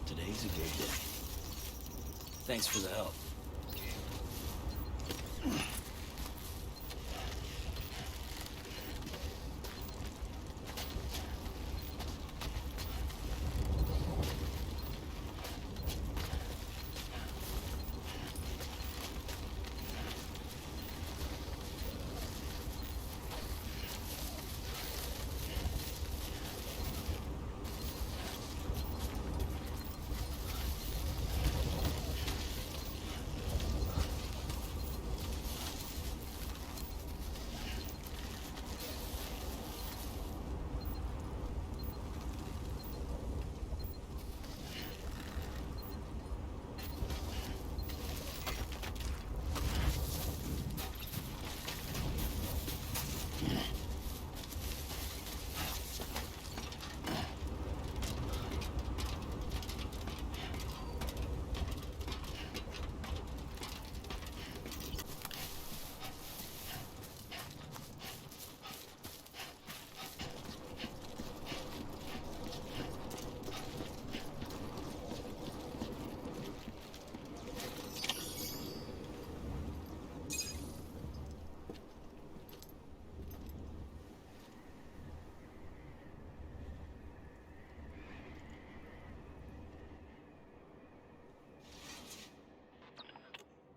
Today's a good day. Thanks for the help.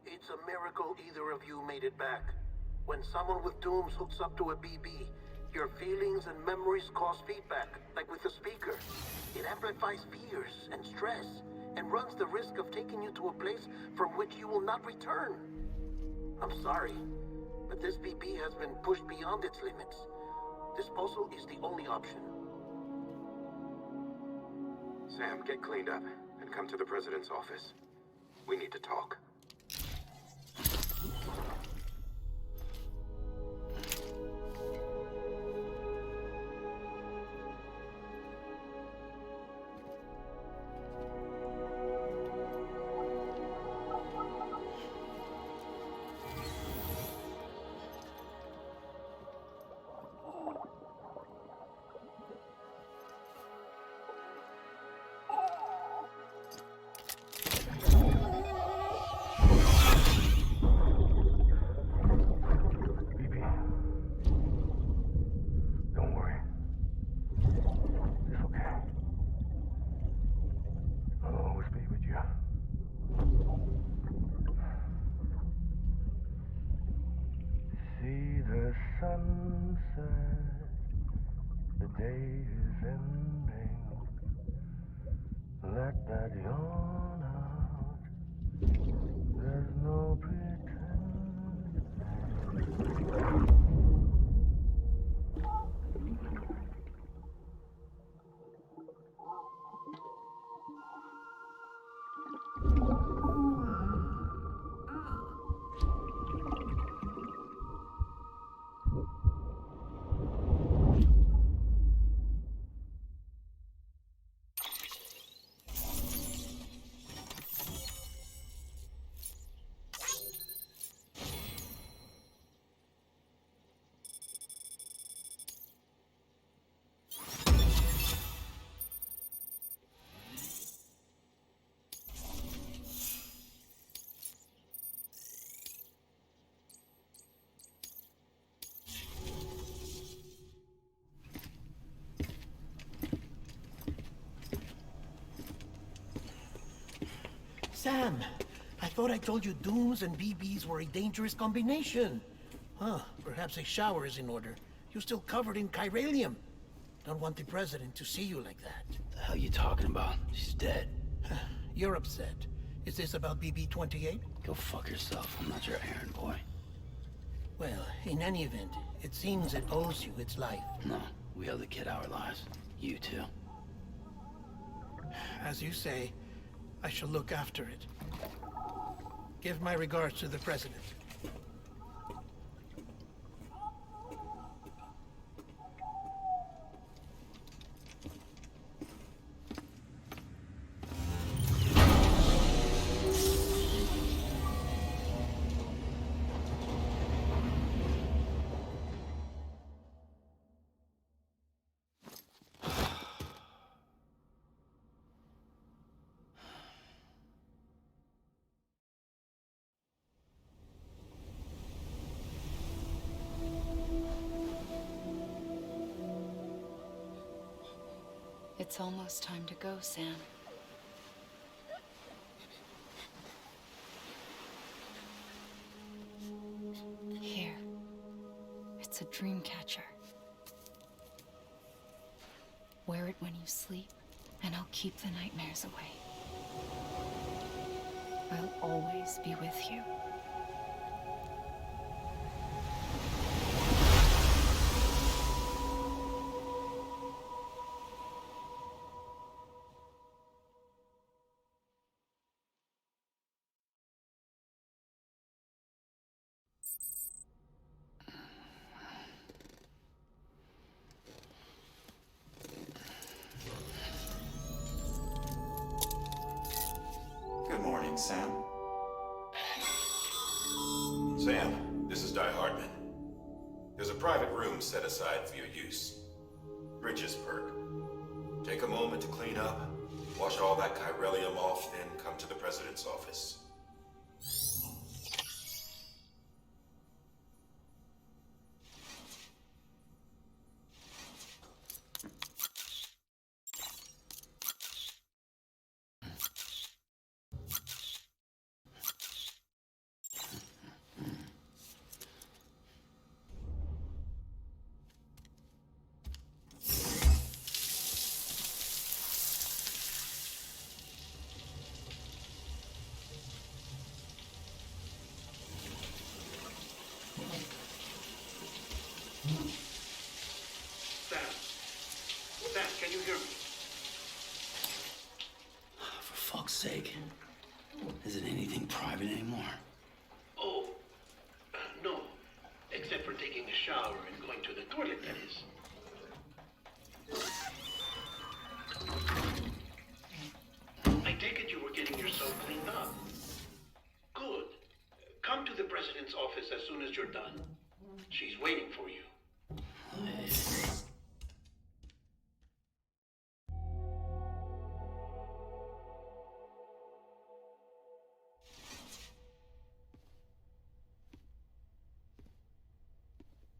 It's a miracle either of you made it back. When someone with dooms hooks up to a BB, your feelings and memories cause feedback, like with the speaker. It amplifies fears and stress, and runs the risk of taking you to a place from which you will not return. I'm sorry, but this BB has been pushed beyond its limits. Disposal is the only option. Sam, get cleaned up and come to the president's office. We need to talk. Sunset, the day is ending. Let that yawn out. There's no pretending. Sam, I thought I told you dooms and BBs were a dangerous combination. Huh, perhaps a shower is in order. You're still covered in chiralium. Don't want the president to see you like that. The hell you talking about? She's dead. You're upset. Is this about BB-28? Go fuck yourself. I'm not your errand boy. Well, in any event, it seems it owes you its life. No, we owe the kid our lives. You too. As you say, I shall look after it. Give my regards to the president. It's almost time to go, Sam. Here. It's a dream catcher. Wear it when you sleep, and I'll keep the nightmares away. I'll always be with you. Good morning, Sam. Sam, this is Di Hardman. There's a private room set aside for your use. Bridges perk. Take a moment to clean up, wash all that chiralium off, then come to the president's office. Sam, can you hear me? For fuck's sake. Is it anything private anymore? Oh, no. Except for taking a shower and going to the toilet, that is. I take it you were getting yourself cleaned up. Good. Come to the president's office as soon as you're done. She's waiting for you.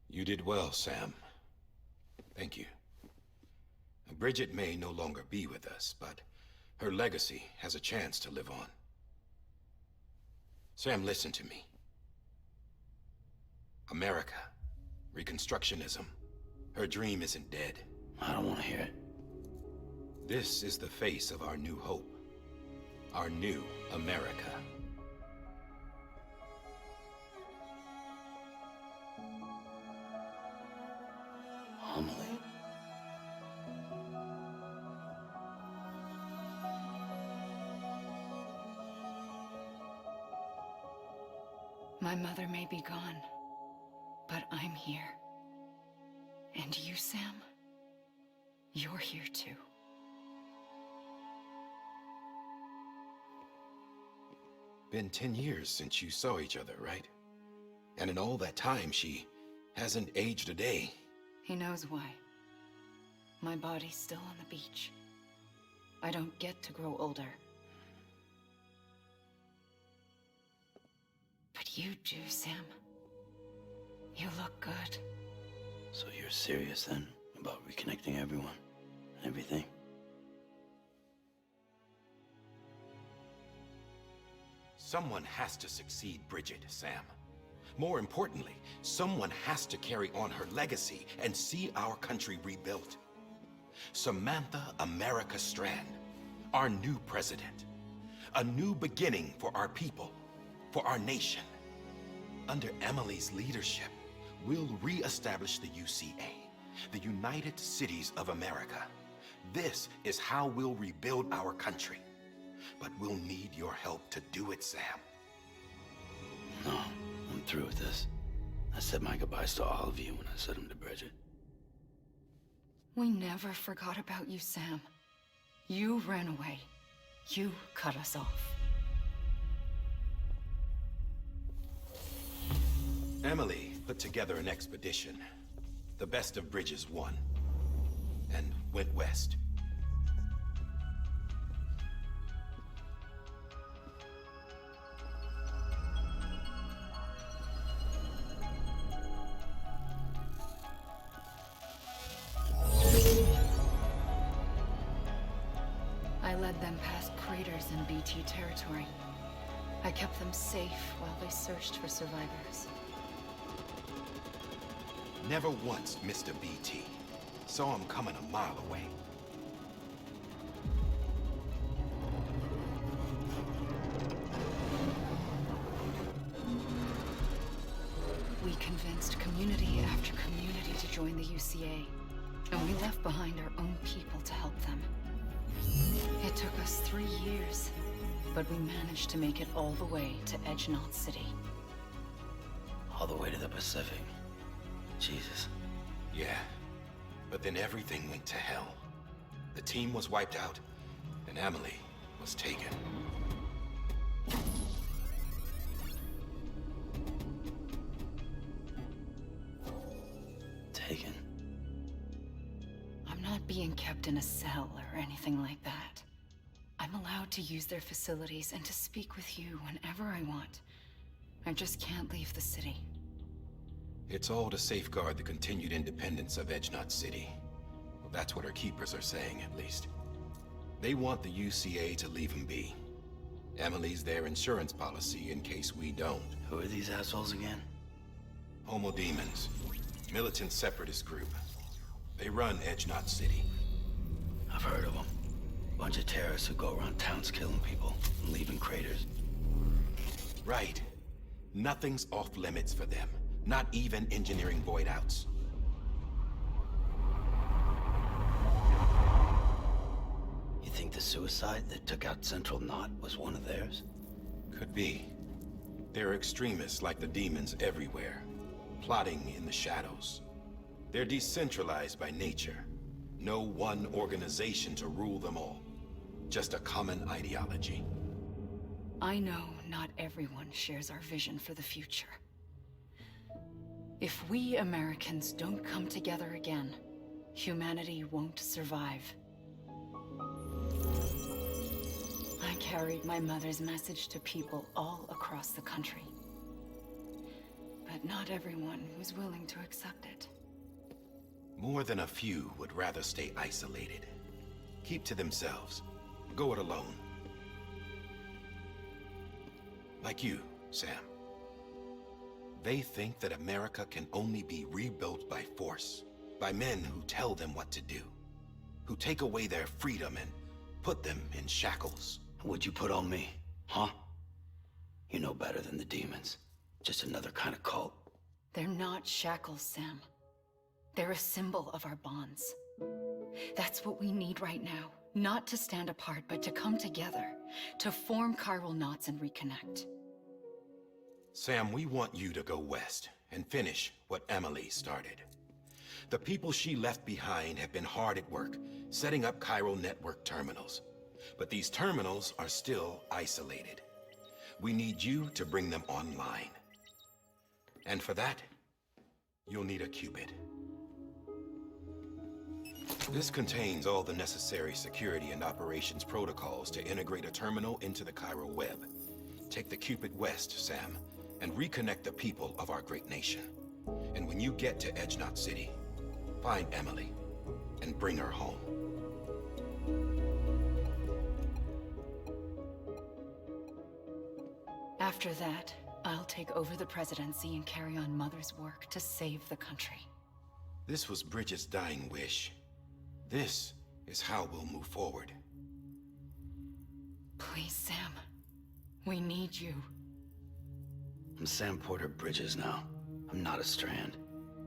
You did well, Sam. Thank you. Bridget may no longer be with us, but her legacy has a chance to live on. Sam, listen to me. America, Reconstructionism, her dream isn't dead. I don't want to hear it. This is the face of our new hope. Our new America. Amelie. My mother may be gone, but I'm here. And you, Sam, you're here too. Been 10 years since you saw each other, right? And in all that time, she hasn't aged a day. He knows why. My body's still on the beach. I don't get to grow older. But you do, Sam. You look good. So you're serious then about reconnecting everyone and everything? Someone has to succeed Bridget, Sam. More importantly, someone has to carry on her legacy and see our country rebuilt. Samantha America Strand, our new president. A new beginning for our people, for our nation. Under Emily's leadership, we'll re-establish the UCA, the United Cities of America. This is how we'll rebuild our country. But we'll need your help to do it, Sam. No, I'm through with this. I said my goodbyes to all of you when I said them to Bridget. We never forgot about you, Sam. You ran away. You cut us off. Emily put together an expedition. The best of Bridges won. And went west. led them past craters in BT territory. I kept them safe while they searched for survivors. Never once missed a BT. Saw him coming a mile away. We convinced community after community to join the UCA, and we left behind our own people to help them. It took us 3 years, but we managed to make it all the way to Edgenot City. All the way to the Pacific. Jesus. Yeah, but then everything went to hell. The team was wiped out, and Emily was taken. Taken? I'm not being kept in a cell or anything like that. I'm allowed to use their facilities and to speak with you whenever I want. I just can't leave the city. It's all to safeguard the continued independence of Edgenot City. Well, that's what our keepers are saying, at least. They want the UCA to leave him be. Emily's their insurance policy in case we don't. Who are these assholes again? Homo Demons. Militant separatist group. They run Edgenot City. I've heard of them. Bunch of terrorists who go around towns killing people and leaving craters. Right. Nothing's off limits for them. Not even engineering void outs. You think the suicide that took out Central Knot was one of theirs? Could be. There are extremists like the demons everywhere, plotting in the shadows. They're decentralized by nature. No one organization to rule them all. Just a common ideology. I know not everyone shares our vision for the future. If we Americans don't come together again, humanity won't survive. I carried my mother's message to people all across the country. But not everyone was willing to accept it. More than a few would rather stay isolated. Keep to themselves. Go it alone. Like you, Sam. They think that America can only be rebuilt by force, by men who tell them what to do, who take away their freedom and put them in shackles. What'd you put on me, huh? You know better than the demons. Just another kind of cult. They're not shackles, Sam. They're a symbol of our bonds. That's what we need right now. Not to stand apart, but to come together, to form chiral knots and reconnect. Sam, we want you to go west and finish what Emily started. The people she left behind have been hard at work, setting up chiral network terminals. But these terminals are still isolated. We need you to bring them online. And for that, you'll need a Cupid. This contains all the necessary security and operations protocols to integrate a terminal into the chiral web. Take the Cupid west, Sam, and reconnect the people of our great nation. And when you get to Edgenot City, find Emily and bring her home. After that, I'll take over the presidency and carry on Mother's work to save the country. This was Bridget's dying wish. This is how we'll move forward. Please, Sam. We need you. I'm Sam Porter Bridges now. I'm not a Strand.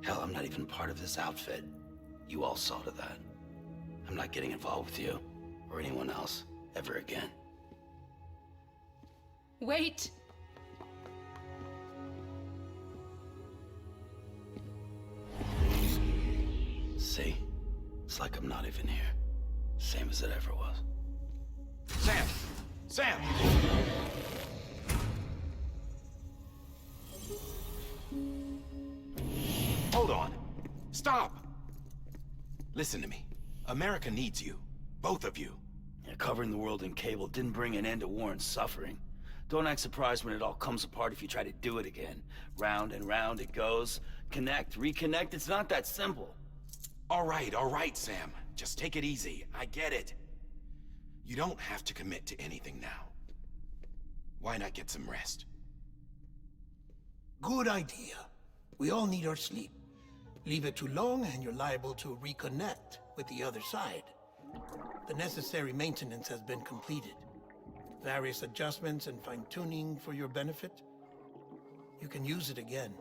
Hell, I'm not even part of this outfit. You all saw to that. I'm not getting involved with you, or anyone else, ever again. Wait! See? It's like I'm not even here. Same as it ever was. Sam! Sam! Hold on. Stop! Listen to me. America needs you. Both of you. Yeah, covering the world in cable didn't bring an end to war and suffering. Don't act surprised when it all comes apart if you try to do it again. Round and round it goes. Connect, reconnect, it's not that simple. All right, Sam. Just take it easy. I get it. You don't have to commit to anything now. Why not get some rest? Good idea. We all need our sleep. Leave it too long and you're liable to reconnect with the other side. The necessary maintenance has been completed. Various adjustments and fine-tuning for your benefit. You can use it again.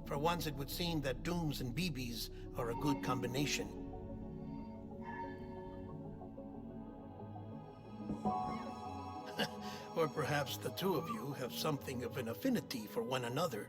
For once, it would seem that Dooms and BBs are a good combination. Or perhaps the two of you have something of an affinity for one another.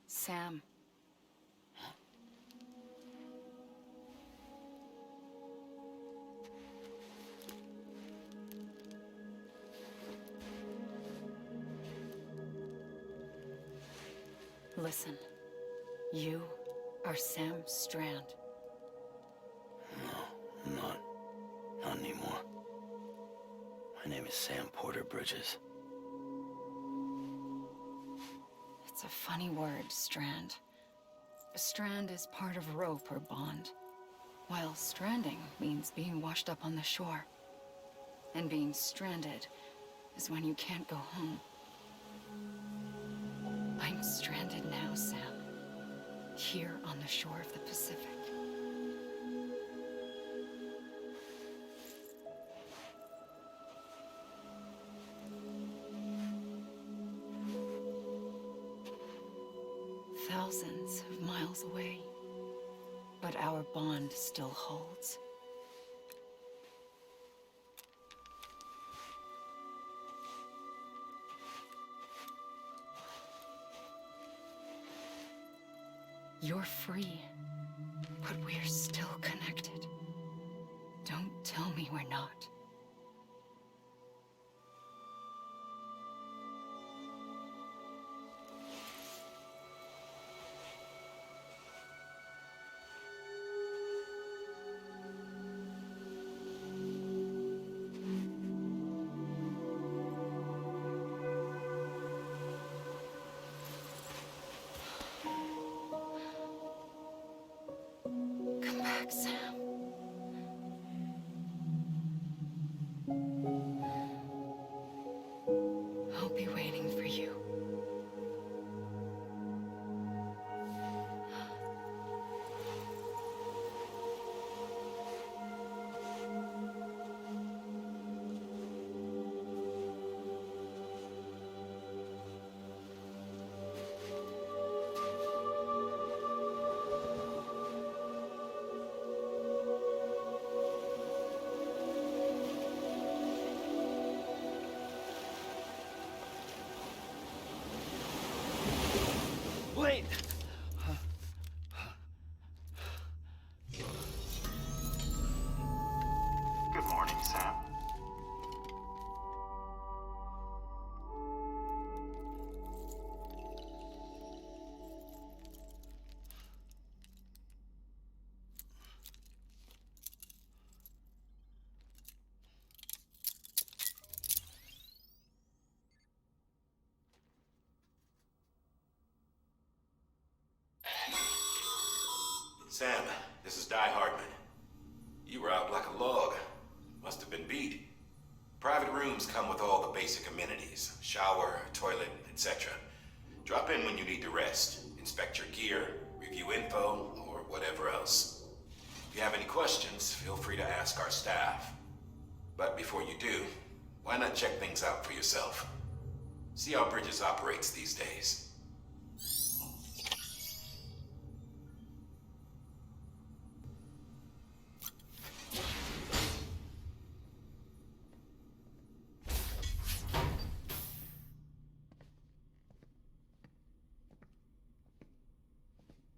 Sam. Listen, you are Sam Strand. No, I'm not. Not anymore. My name is Sam Porter Bridges. It's a funny word, Strand. A strand is part of rope or bond, while stranding means being washed up on the shore. And being stranded is when you can't go home. I'm stranded now, Sam. Here on the shore of the Pacific. Thousands of miles away, but our bond still holds. You're free, but we're still connected. Don't tell me we're not. Come back, Sam. I'll be waiting for you. Wait! Good morning, Sam. Sam, this is Di Hardman. You were out like a log. Must have been beat. Private rooms come with all the basic amenities. Shower, toilet, etc. Drop in when you need to rest. Inspect your gear, review info, or whatever else. If you have any questions, feel free to ask our staff. But before you do, why not check things out for yourself? See how Bridges operates these days.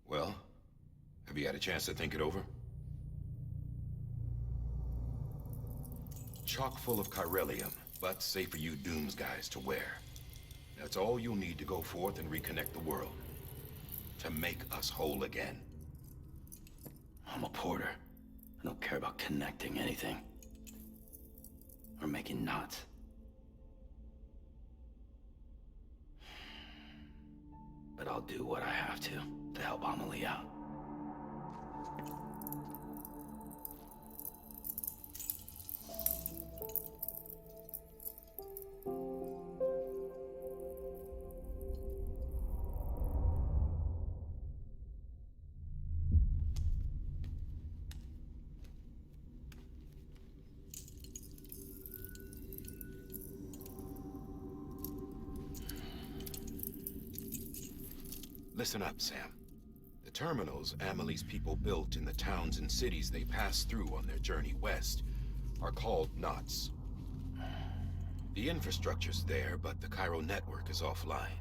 Well, have you had a chance to think it over? Chock full of chiralium, but safe for you Dooms guys to wear. That's all you'll need to go forth and reconnect the world. To make us whole again. I'm a porter. I don't care about connecting anything. Or making knots. But I'll do what I have to help Amelie out. Listen up, Sam. The terminals Amelie's people built in the towns and cities they passed through on their journey west are called knots. The infrastructure's there, but the Cairo network is offline.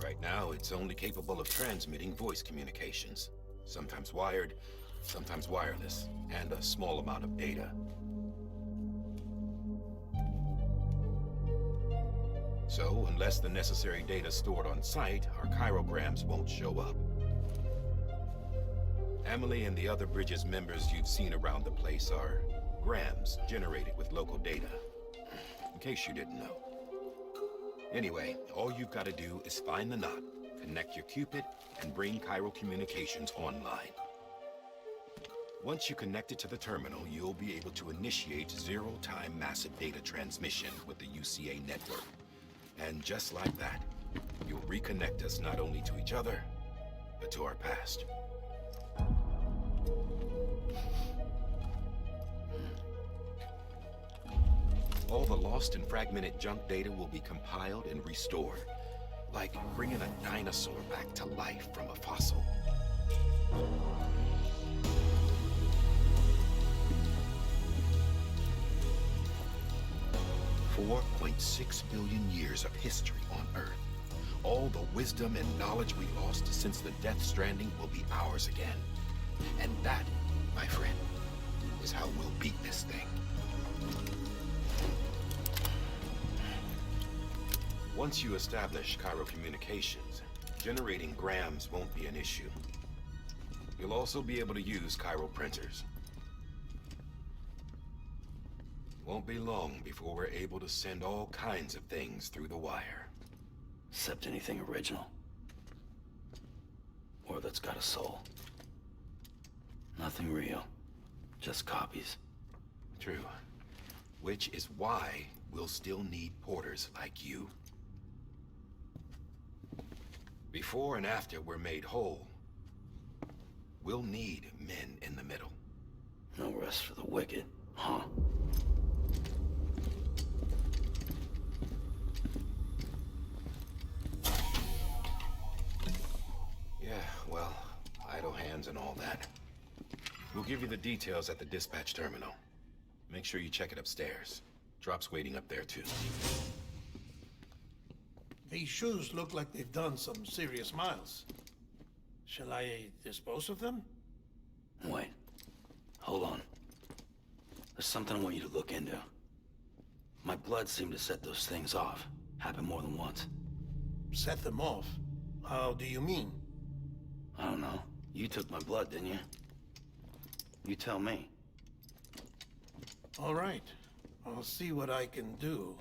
Right now, it's only capable of transmitting voice communications, sometimes wired, sometimes wireless, and a small amount of data. So, unless the necessary data's stored on site, our chirograms won't show up. Amelie and the other Bridges members you've seen around the place are grams generated with local data. In case you didn't know. Anyway, all you've got to do is find the knot, connect your Cupid, and bring Cairo communications online. Once you connect it to the terminal, you'll be able to initiate zero-time massive data transmission with the UCA network. And just like that, you'll reconnect us not only to each other, but to our past. All the lost and fragmented junk data will be compiled and restored, like bringing a dinosaur back to life from a fossil. $4.6 billion years of history on Earth. All the wisdom and knowledge we lost since the Death Stranding will be ours again. And that, my friend, is how we'll beat this thing. Once you establish Cairo communications, generating grams won't be an issue. You'll also be able to use Cairo printers. Won't be long before we're able to send all kinds of things through the wire. Except anything original. Or that's got a soul. Nothing real. Just copies. True. Which is why we'll still need porters like you. Before and after we're made whole, we'll need men in the middle. No rest for the wicked, huh? Yeah, well, idle hands and all that. We'll give you the details at the dispatch terminal. Make sure you check it upstairs. Drop's waiting up there, too. These shoes look like they've done some serious miles. Shall I dispose of them? Wait. Hold on. There's something I want you to look into. My blood seemed to set those things off. Happened more than once. Set them off? How do you mean? I don't know. You took my blood, didn't you? You tell me. All right. I'll see what I can do.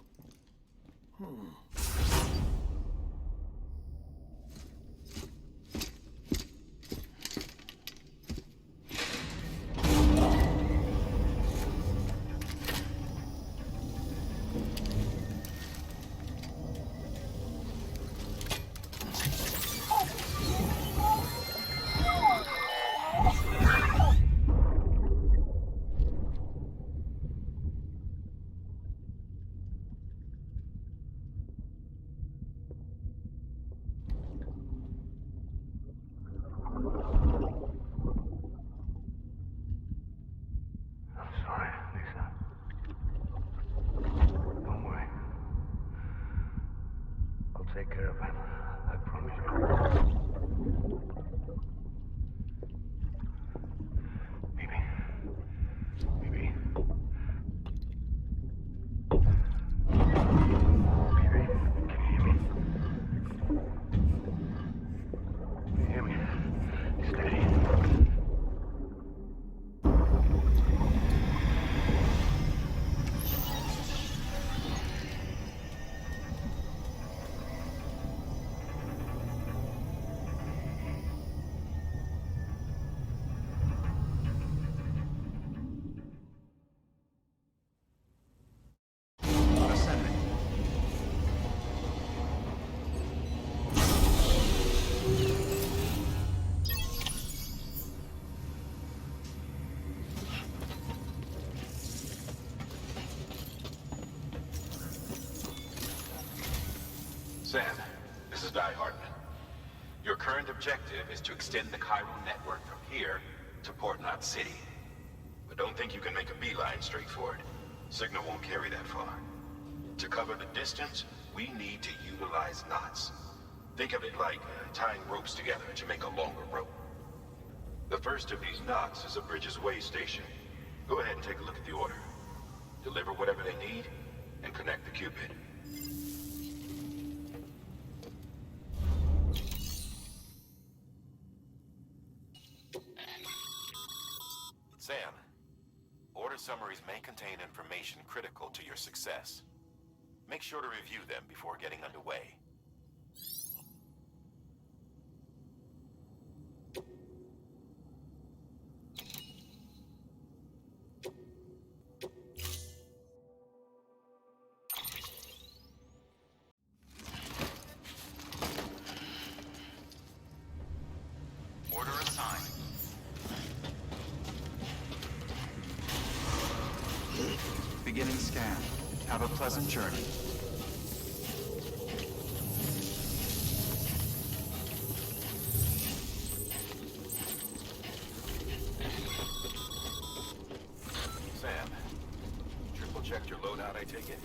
take care of him. I promise you. Baby. Baby. Baby, can you hear me? Can you hear me? Steady. Ascending. Sam, this is Di Hartman. Your current objective is to extend the Cairo network from here to Port Knot City. But don't think you can make a beeline straight for it. Signal won't carry that far. To cover the distance, we need to utilize knots. Think of it like tying ropes together to make a longer rope. The first of these knots is a Bridges Way station. Go ahead and take a look at the order. Deliver whatever they need, and connect the Cupid. Sam, order summaries may contain information critical to your success. Make sure to review them before getting underway. Order assigned. Beginning scan. Have a pleasant journey. Sam, triple checked your loadout, I take it?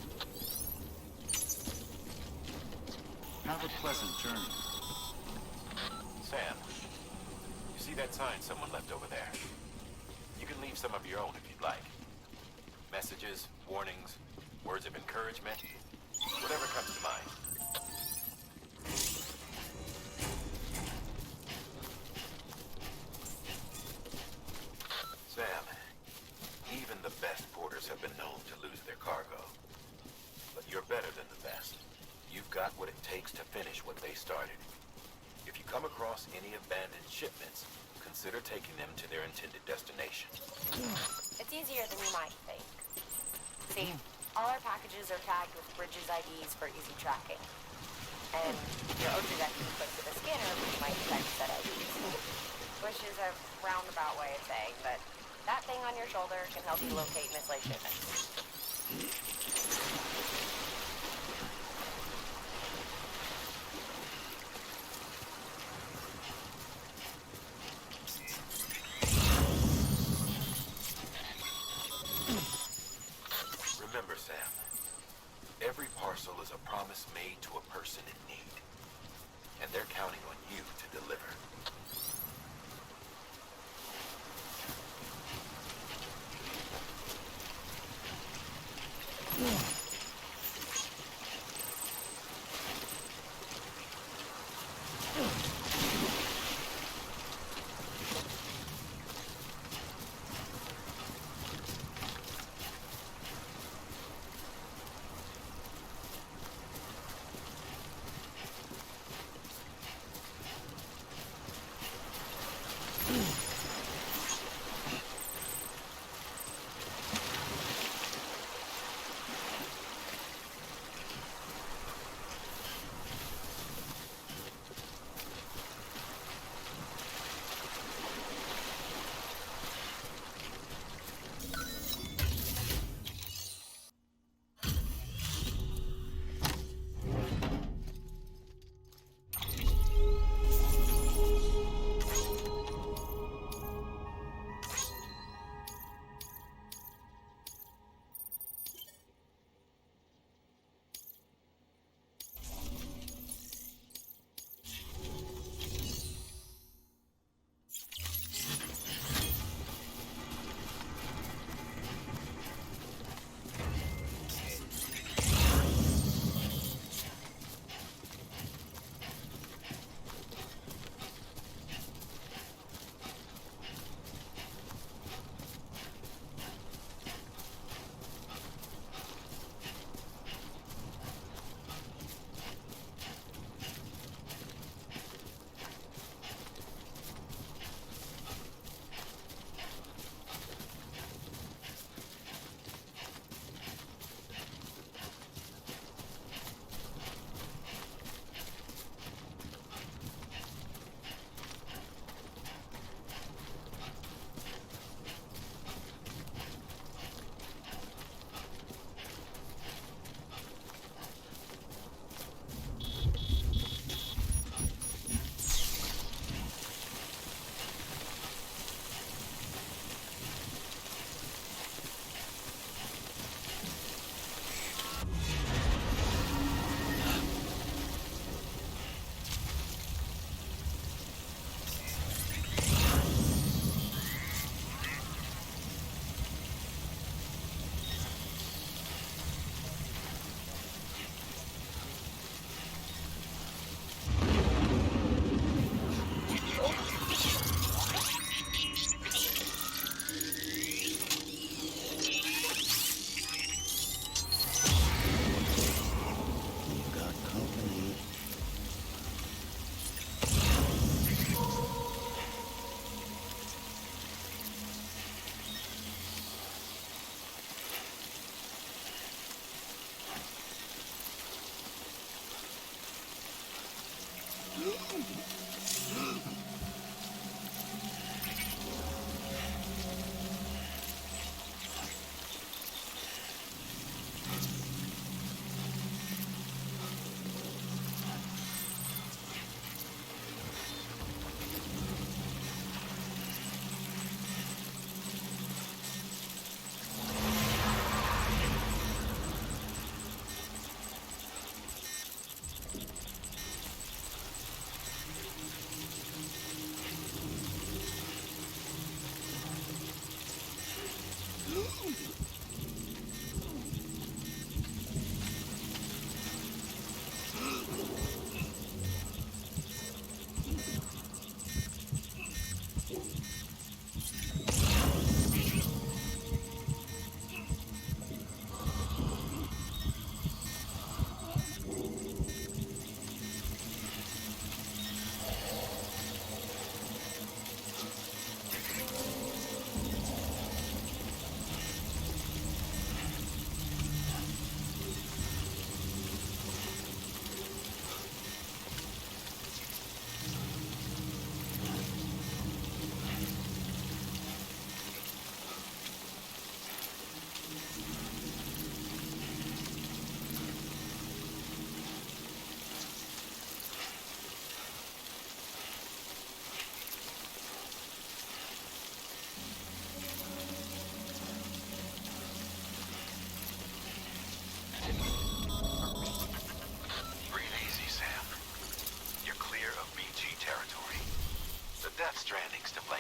Have a pleasant journey. Sam, you see that sign someone left over there? You can leave some of your own if you'd like. Messages, warnings, words of encouragement, whatever comes to mind. Sam, even the best porters have been known to lose their cargo. But you're better than the best. You've got what it takes to finish what they started. If you come across any abandoned shipments, consider taking them to their intended destination. It's easier than you might think. See, all our packages are tagged with Bridges IDs for easy tracking. And your OTREX is equipped with a scanner which might detect said IDs. Which is a roundabout way of saying, but that thing on your shoulder can help you locate mislaid shipments. Remember, Sam, every parcel is a promise made to a person in need. And they're counting on you to deliver.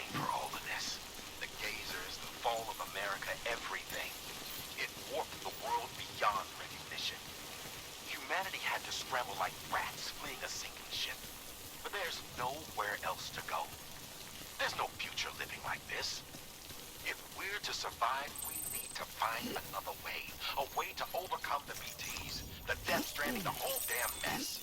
blame for all of this. The gazers, the fall of America, everything. It warped the world beyond recognition. Humanity had to scramble like rats fleeing a sinking ship. But there's nowhere else to go. There's no future living like this. If we're to survive, we need to find another way. A way to overcome the BTs, the Death Stranding, the whole damn mess.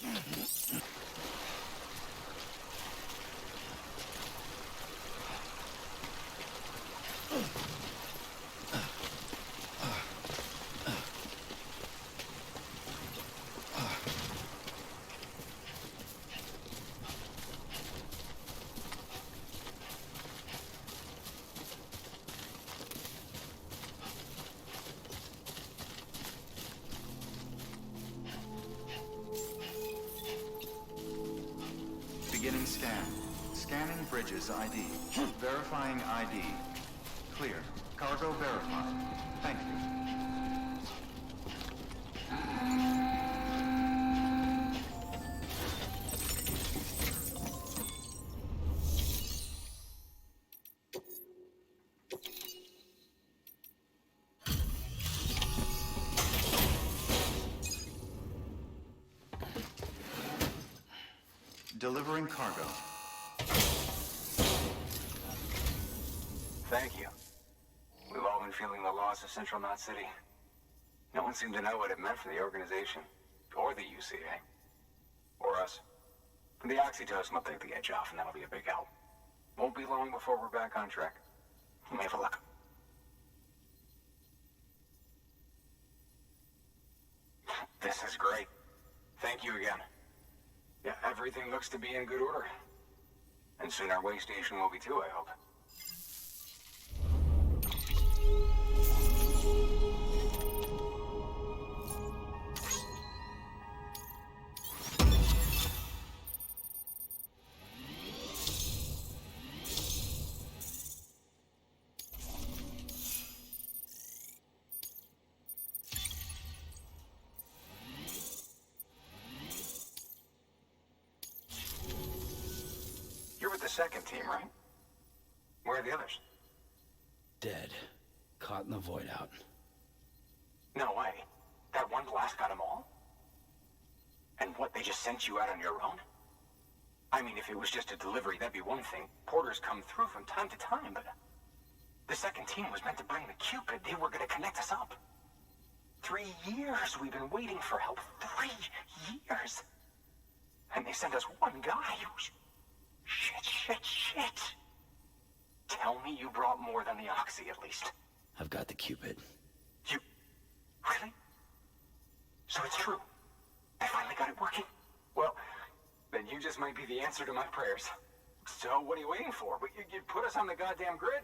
Beginning scan. Scanning bridges ID. Verifying ID. Clear. Cargo verified. Thank you. Delivering cargo. Thank you. We've all been feeling the loss of Central Knot City. No one seemed to know what it meant for the organization, or the UCA, or us. The oxytocin will take the edge off, and that'll be a big help. Won't be long before we're back on track. You may have a look. This is great. Thank you again. Yeah, everything looks to be in good order. And soon our way station will be too, I hope. You're with the second team, right? Where are the others? Dead. Caught in the void out. No way. That one blast got them all? And what, they just sent you out on your own? I mean, if it was just a delivery, that'd be one thing. Porters come through from time to time, but... The second team was meant to bring the Cupid. They were gonna connect us up. 3 years we've been waiting for help. 3 years! And they sent us one guy who's... Shit. Tell me you brought more than the Oxy, at least. I've got the Cupid. You... Really? So it's true. They finally got it working? Well, then you just might be the answer to my prayers. So what are you waiting for? You put us on the goddamn grid.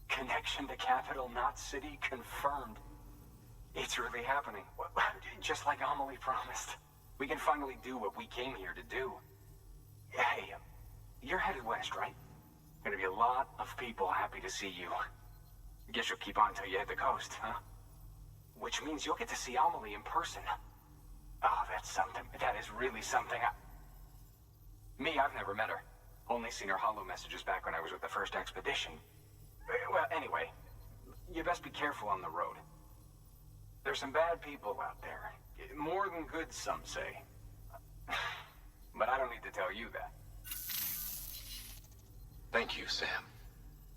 Connection to Capital Knot City confirmed. It's really happening. Just like Amelie promised. We can finally do what we came here to do. Hey, you're headed west, right? Gonna be a lot of people happy to see you. Guess you'll keep on till you hit the coast, huh? Which means you'll get to see Amelie in person. Oh, that's something. That is really something. Me, I've never met her. Only seen her holo messages back when I was with the first expedition. Well, anyway, you best be careful on the road. There's some bad people out there. More than good, some say. But I don't need to tell you that. Thank you, Sam.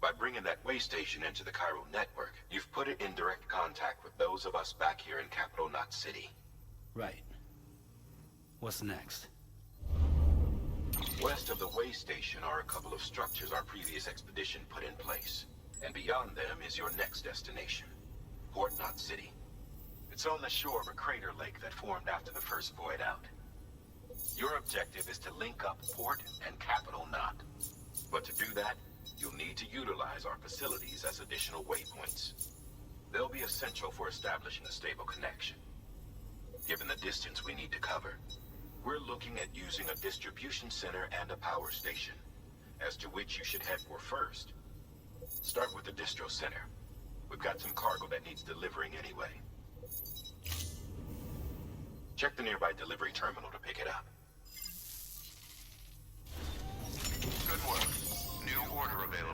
By bringing that way station into the Cairo network, you've put it in direct contact with those of us back here in Capital Knot City. Right. What's next? West of the way station are a couple of structures our previous expedition put in place. And beyond them is your next destination, Port Knot City. It's on the shore of a crater lake that formed after the first void out. Your objective is to link up Port and Capital Knot. But to do that, you'll need to utilize our facilities as additional waypoints. They'll be essential for establishing a stable connection. Given the distance we need to cover, we're looking at using a distribution center and a power station, as to which you should head for first. Start with the distro center. We've got some cargo that needs delivering anyway. Check the nearby delivery terminal to pick it up. Good work. New order available.